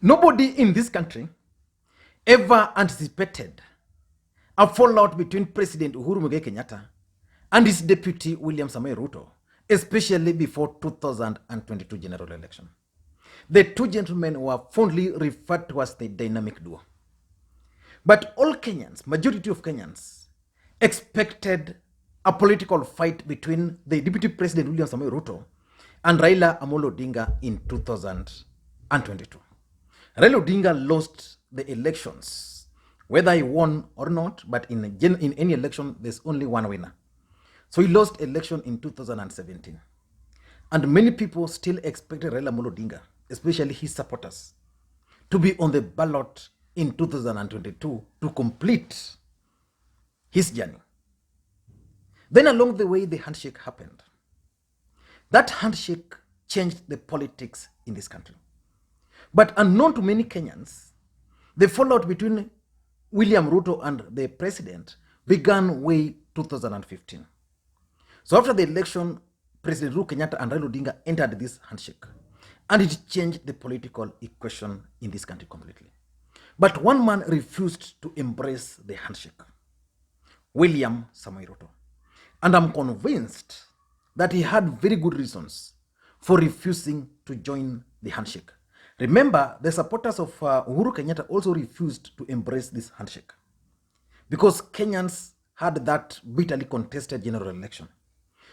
Nobody in this country ever anticipated a fallout between President Uhuru Kenyatta and his deputy William Ruto, especially before 2022 general election. The two gentlemen were fondly referred to as the dynamic duo. But all Kenyans, majority of Kenyans, expected a political fight between the Deputy President William Ruto and Raila Odinga in 2022. Raila Odinga lost the elections, whether he won or not, but in any election, there's only one winner. So he lost election in 2017. And many people still expected Raila Odinga, especially his supporters, to be on the ballot in 2022 to complete his journey. Then along the way, the handshake happened. That handshake changed the politics in this country. But unknown to many Kenyans, the fallout between William Ruto and the president began way 2015. So after the election, President Uhuru Kenyatta and Raila Odinga entered this handshake, and it changed the political equation in this country completely. But one man refused to embrace the handshake, William Ruto. And I'm convinced that he had very good reasons for refusing to join the handshake. Remember, the supporters of Uhuru Kenyatta also refused to embrace this handshake because Kenyans had that bitterly contested general election.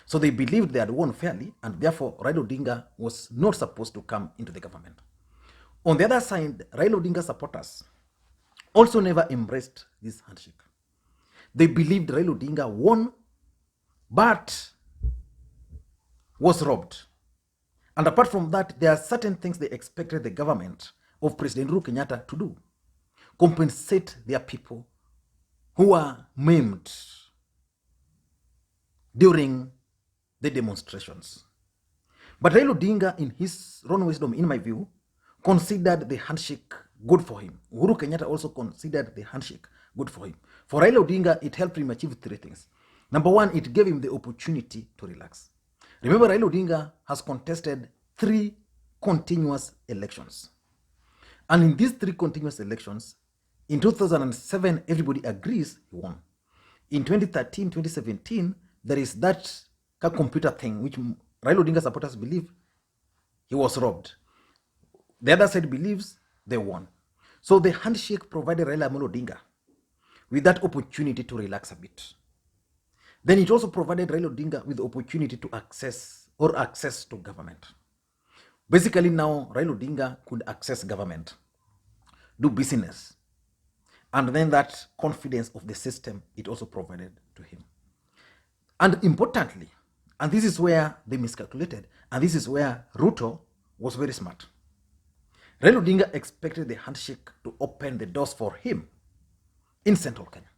So they believed they had won fairly, and therefore Raila Odinga was not supposed to come into the government. On the other side, Raila Odinga supporters also never embraced this handshake. They believed Raila Odinga won, but was robbed. And apart from that, there are certain things they expected the government of President Uhuru Kenyatta to do. Compensate their people who were maimed during the demonstrations. But Raila Odinga, in his own wisdom, in my view, considered the handshake good for him. Uhuru Kenyatta also considered the handshake good for him. For Raila Odinga, it helped him achieve three things. Number one, it gave him the opportunity to relax. Remember, Raila Odinga has contested 3 continuous elections. And in these 3 continuous elections, in 2007, everybody agrees he won. In 2013, 2017, there is that computer thing which Raila Odinga supporters believe he was robbed. The other side believes they won. So the handshake provided Raila Odinga with that opportunity to relax a bit. Then it also provided Raila Odinga with the opportunity to access to government. Basically now, Raila Odinga could access government, do business, and then that confidence of the system, it also provided to him. And importantly, and this is where they miscalculated, and this is where Ruto was very smart. Raila Odinga expected the handshake to open the doors for him in central Kenya.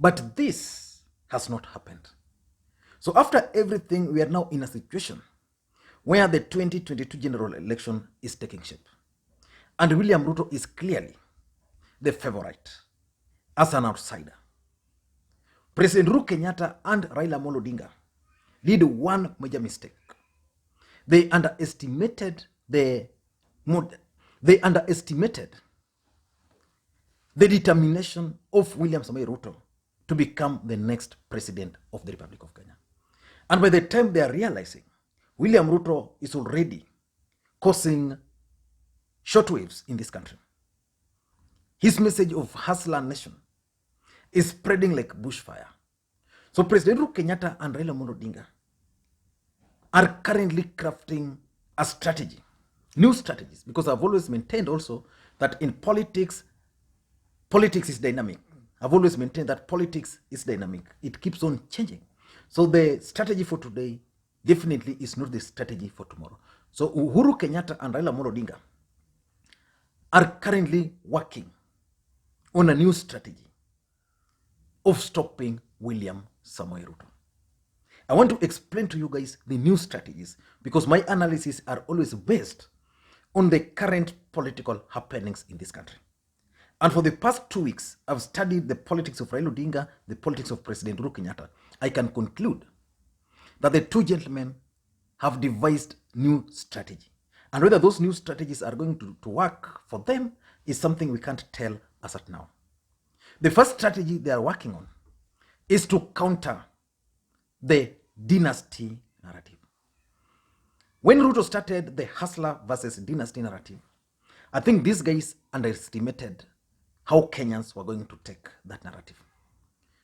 But this has not happened. So after everything, we are now in a situation where the 2022 general election is taking shape. And William Ruto is clearly the favorite as an outsider. President Uhuru Kenyatta and Raila Odinga did one major mistake. They underestimated the determination of William Ruto to become the next president of the Republic of Kenya. And by the time they are realizing, William Ruto is already causing shockwaves in this country. His message of Huslter nation is spreading like bushfire. So President Uhuru Kenyatta and Raila Odinga are currently crafting a strategy, new strategies, because I've always maintained also that in politics is dynamic. I've always maintained that politics is dynamic. It keeps on changing. So the strategy for today definitely is not the strategy for tomorrow. So Uhuru Kenyatta and Raila Odinga are currently working on a new strategy of stopping William Ruto. I want to explain to you guys the new strategies because my analysis are always based on the current political happenings in this country. And for the past 2 weeks, I've studied the politics of Raila Odinga, the politics of President Uhuru Kenyatta. I can conclude that the two gentlemen have devised new strategy. And whether those new strategies are going to work for them is something we can't tell as at now. The first strategy they are working on is to counter the dynasty narrative. When Ruto started the Hustler versus dynasty narrative, I think these guys underestimated how Kenyans were going to take that narrative.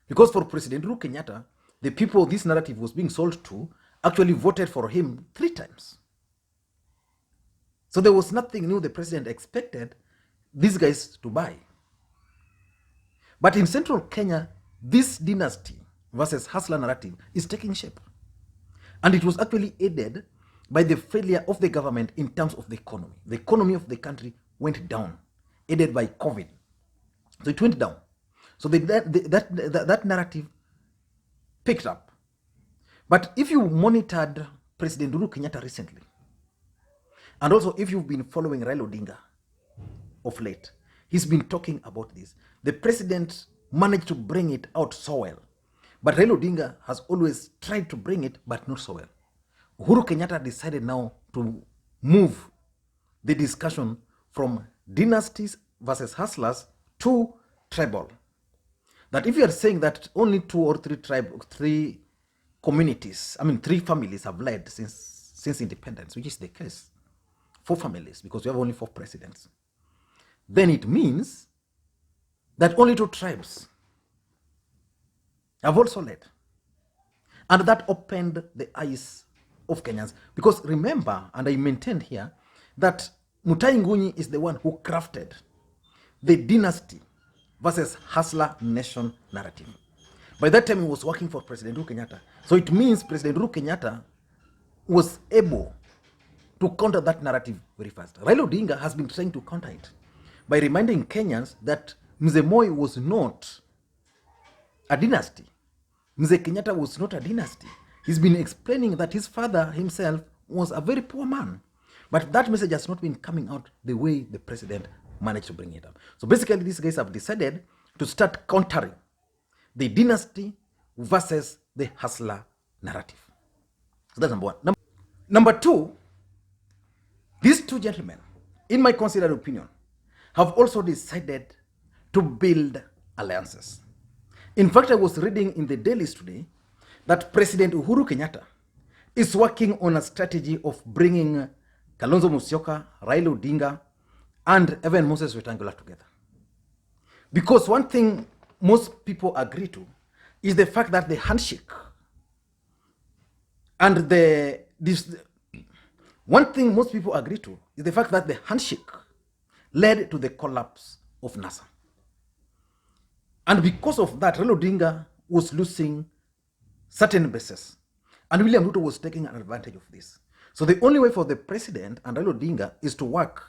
Because for President Uhuru Kenyatta, the people this narrative was being sold to actually voted for him 3 times. So there was nothing new the president expected these guys to buy. But in central Kenya, this dynasty versus hustler narrative is taking shape. And it was actually aided by the failure of the government in terms of the economy. The economy of the country went down, aided by COVID. So it went down. So that narrative picked up. But if you monitored President Uhuru Kenyatta recently, and also if you've been following Raila Odinga of late, he's been talking about this. The president managed to bring it out so well. But Raila Odinga has always tried to bring it, but not so well. Uhuru Kenyatta decided now to move the discussion from dynasties versus hustlers to tribal. That if you are saying that only 2 or 3 communities, 3 families have led since independence, which is the case, 4 families, because we have only 4 presidents, then it means that only 2 tribes have also led. And that opened the eyes of Kenyans. Because remember, and I maintained here, that Mutai Ngunyi is the one who crafted the dynasty versus hustler nation narrative. By that time, he was working for President Uhuru Kenyatta. So it means President Uhuru Kenyatta was able to counter that narrative very fast. Raila Odinga has been trying to counter it by reminding Kenyans that Mzee Moi was not a dynasty. Mzee Kenyatta was not a dynasty. He's been explaining that his father himself was a very poor man. But that message has not been coming out the way the president managed to bring it up. So basically, these guys have decided to start countering the dynasty versus the hustler narrative. So that's number one. Number 2, these 2 gentlemen, in my considered opinion, have also decided to build alliances. In fact, I was reading in the dailies today that President Uhuru Kenyatta is working on a strategy of bringing Kalonzo Musyoka, Raila Odinga, and even Moses Wetangula together. Because one thing most people agree to is the fact that the handshake and one thing most people agree to is the fact that the handshake led to the collapse of NASA. And because of that, Raila Odinga was losing certain bases. And William Ruto was taking an advantage of this. So the only way for the president and Raila Odinga is to work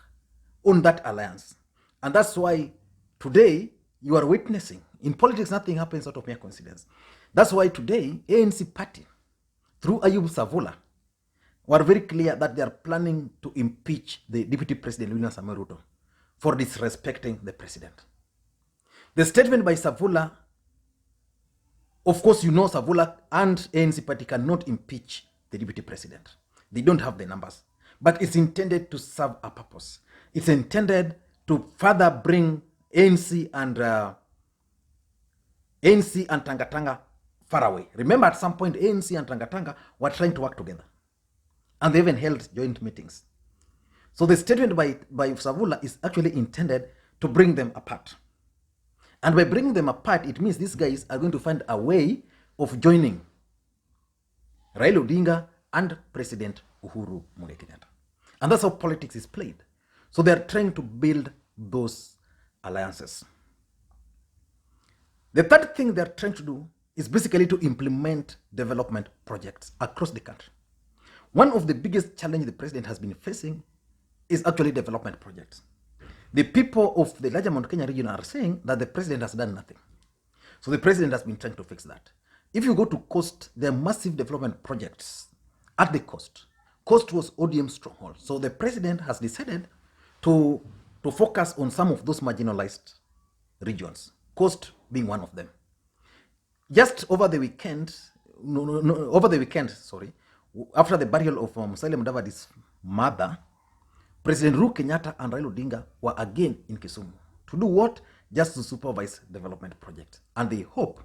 on that alliance. And that's why today you are witnessing, in politics nothing happens out of mere coincidence. That's why today ANC party, through Ayub Savula, were very clear that they are planning to impeach the Deputy President William Ruto for disrespecting the president. The statement by Savula, of course you know Savula and ANC party cannot impeach the Deputy President. They don't have the numbers. But it's intended to serve a purpose. It's intended to further bring ANC and Tangatanga far away. Remember, at some point, ANC and Tangatanga were trying to work together. And they even held joint meetings. So the statement by Savula is actually intended to bring them apart. And by bringing them apart, it means these guys are going to find a way of joining Raila Odinga and President Uhuru Kenyatta. And that's how politics is played. So they're trying to build those alliances. The third thing they're trying to do is basically to implement development projects across the country. One of the biggest challenges the president has been facing is actually development projects. The people of the larger Mount Kenya region are saying that the president has done nothing. So the president has been trying to fix that. If you go to Coast, there are massive development projects at the Coast. Coast was ODM stronghold. So the president has decided to focus on some of those marginalized regions, Coast being one of them. Just over the weekend, after the burial of Musalia Mudavadi's mother, President Uhuru Kenyatta and Raila Odinga were again in Kisumu. To do what? Just to supervise development projects. And they hope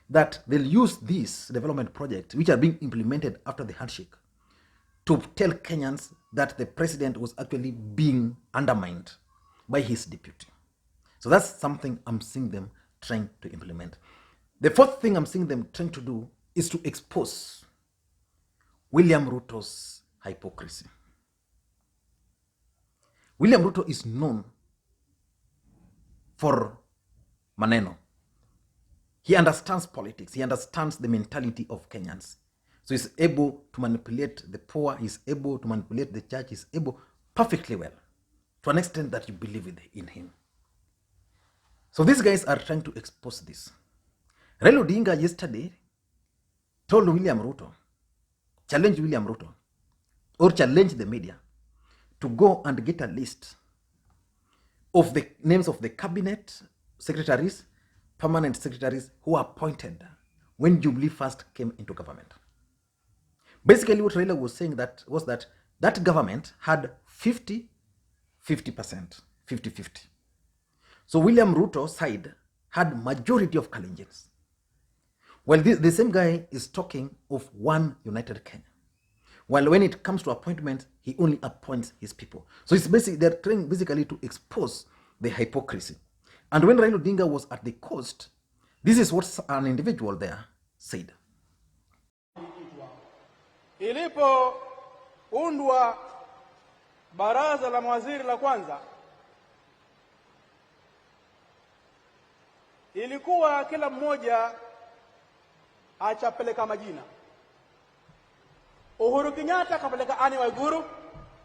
that they'll use these development projects, which are being implemented after the handshake, to tell Kenyans that the president was actually being undermined by his deputy. So that's something I'm seeing them trying to implement. The fourth thing I'm seeing them trying to do is to expose William Ruto's hypocrisy. William Ruto is known for maneno. He understands politics. He understands the mentality of Kenyans. So he's able to manipulate the poor. He's able to manipulate the church. He's able perfectly well, to an extent that you believe in him. So these guys are trying to expose this. Raila Odinga yesterday told William Ruto, challenge William Ruto, or challenge the media to go and get a list of the names of the cabinet secretaries, permanent secretaries who were appointed when Jubilee first came into government. Basically, what Raila was saying was that government had 50%, 50-50. So William Ruto's side had majority of Kalenjins. Well, the same guy is talking of one united Kenya. While when it comes to appointments, he only appoints his people. So it's they're trying basically to expose the hypocrisy. And when Raila Odinga was at the coast, this is what an individual there said. Ilipoundwa baraza la mawaziri la kwanza, ilikuwa kila mmoja achapeleka majina. Uhuru Kenyatta kapeleka Anne Waiguru,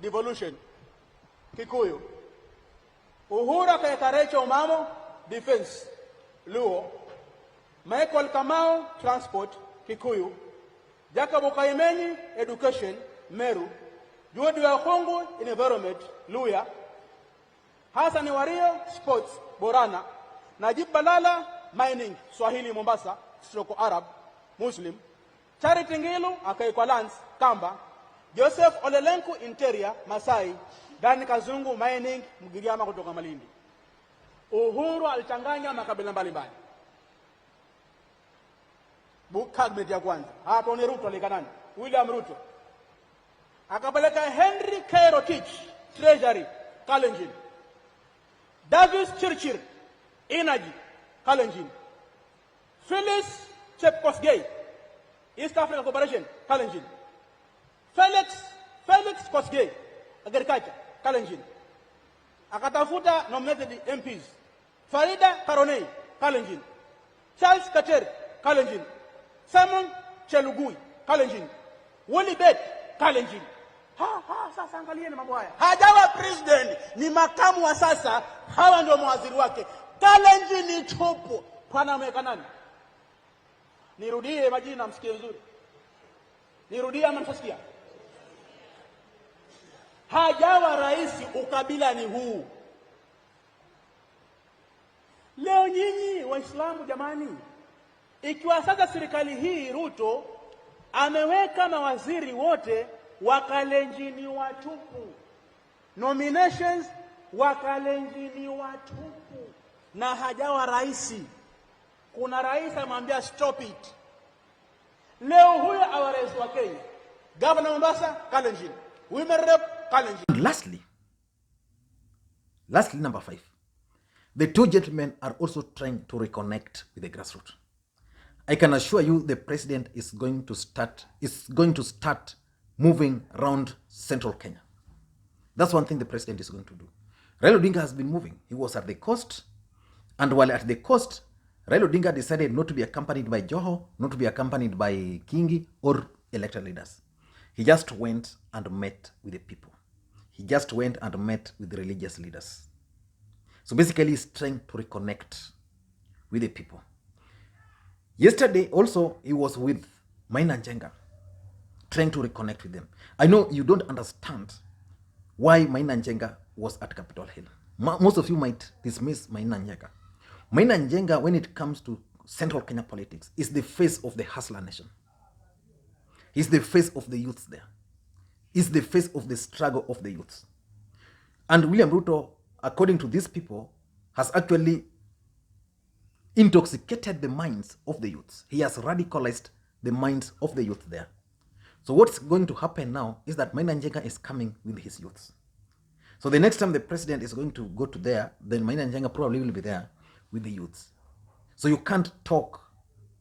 devolution, Kikuyu. Uhuru akaweka Rachel Omamo, defense, Luo. Michael Kamau, transport, Kikuyu. Jacob Okaimenyi, education, Meru. Jude Wakhungu, environment, Luya. Hassan Wario, sports, Borana. Najib Balala, mining, Swahili, Mombasa, stroke Arab, Muslim. Charity Ngilu, akaikwa Lance, Kamba. Joseph Olelenku, interior, Masai. Dani Kazungu, mining, Mgiriama kutoka Malindi. Uhuru alichanganya makabila mbalimbali. Cabinet ya kwanza. Hapo ni Ruto alikanani? William Ruto. Akapeleka Henry K. Rotich, Treasury, Kalenjin. Davis Chirchir, Energy, Kalenjin. Phyllis Chepkosgei, East Africa Corporation, Kalenjin. Felix Kosgei, Agriculture, Kalenjin. Akatafuta nominated MPs. Farida Karonei, Kalenjin. Charles Kater, Kalenjin. Simon Chelugui, Kalenjin. Willie Bet, Kalenjin. Sasa angalieni mambo haya. Hajawa president, ni makamu wa sasa, hawa ndio mawaziri wake. Kalenjin ni tupu. Pana ameweka nani? Nirudie majina msikie vizuri. Nirudie ama mtasikia? Hajawa rais, ukabila ni huu. Leo nyinyi Waislamu jamani, ikiwa sasa serikali hii Ruto ameweka mawaziri wote Wakalenjini watupu, nominations Wakalenjini watupu, na hajawa rais. Kuna rais amwambia stop it. Leo huyo awa rais wa Kenya, Governor Mombasa, Kalenjin, Women Rep, Kalenjin. And lastly, number 5. The two gentlemen are also trying to reconnect with the grassroots. I can assure you the president is going to start moving around central Kenya. That's one thing the president is going to do. Raila Odinga has been moving. He was at the coast, and while at the coast, Raila Odinga decided not to be accompanied by Joho, not to be accompanied by Kingi or elected leaders. He just went and met with the people. He just went and met with the religious leaders. So basically, he's trying to reconnect with the people. Yesterday, also, he was with Maina Njenga, trying to reconnect with them. I know you don't understand why Maina Njenga was at Capitol Hill. Most of you might dismiss Maina Njenga. Maina Njenga, when it comes to central Kenya politics, is the face of the Huslter nation. He's the face of the youths there. He's the face of the struggle of the youths. And William Ruto, according to these people, has actually intoxicated the minds of the youths. He has radicalized the minds of the youth there. So what's going to happen now is that Maina Njenga is coming with his youths. So the next time the president is going to go to there, then Maina Njenga probably will be there with the youths. So you can't talk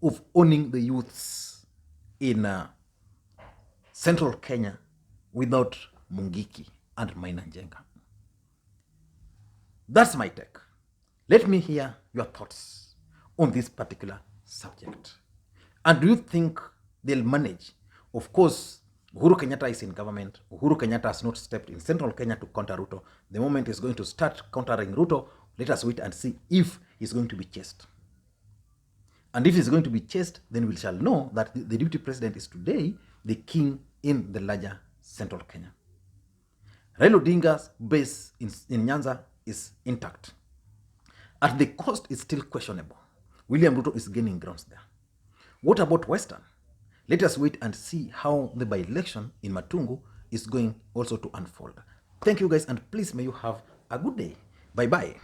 of owning the youths in central Kenya without Mungiki and Maina Njenga. That's my take. Let me hear your thoughts on this particular subject. And do you think they'll manage? Of course, Uhuru Kenyatta is in government. Uhuru Kenyatta has not stepped in central Kenya to counter Ruto. The moment he's going to start countering Ruto, let us wait and see if he's going to be chased. And if he's going to be chased, then we shall know that the deputy president is today the king in the larger central Kenya. Raila Odinga's base in Nyanza is intact. At the cost is still questionable. William Ruto is gaining grounds there. What about Western? Let us wait and see how the by-election in Matungu is going also to unfold. Thank you guys, and please may you have a good day. Bye-bye.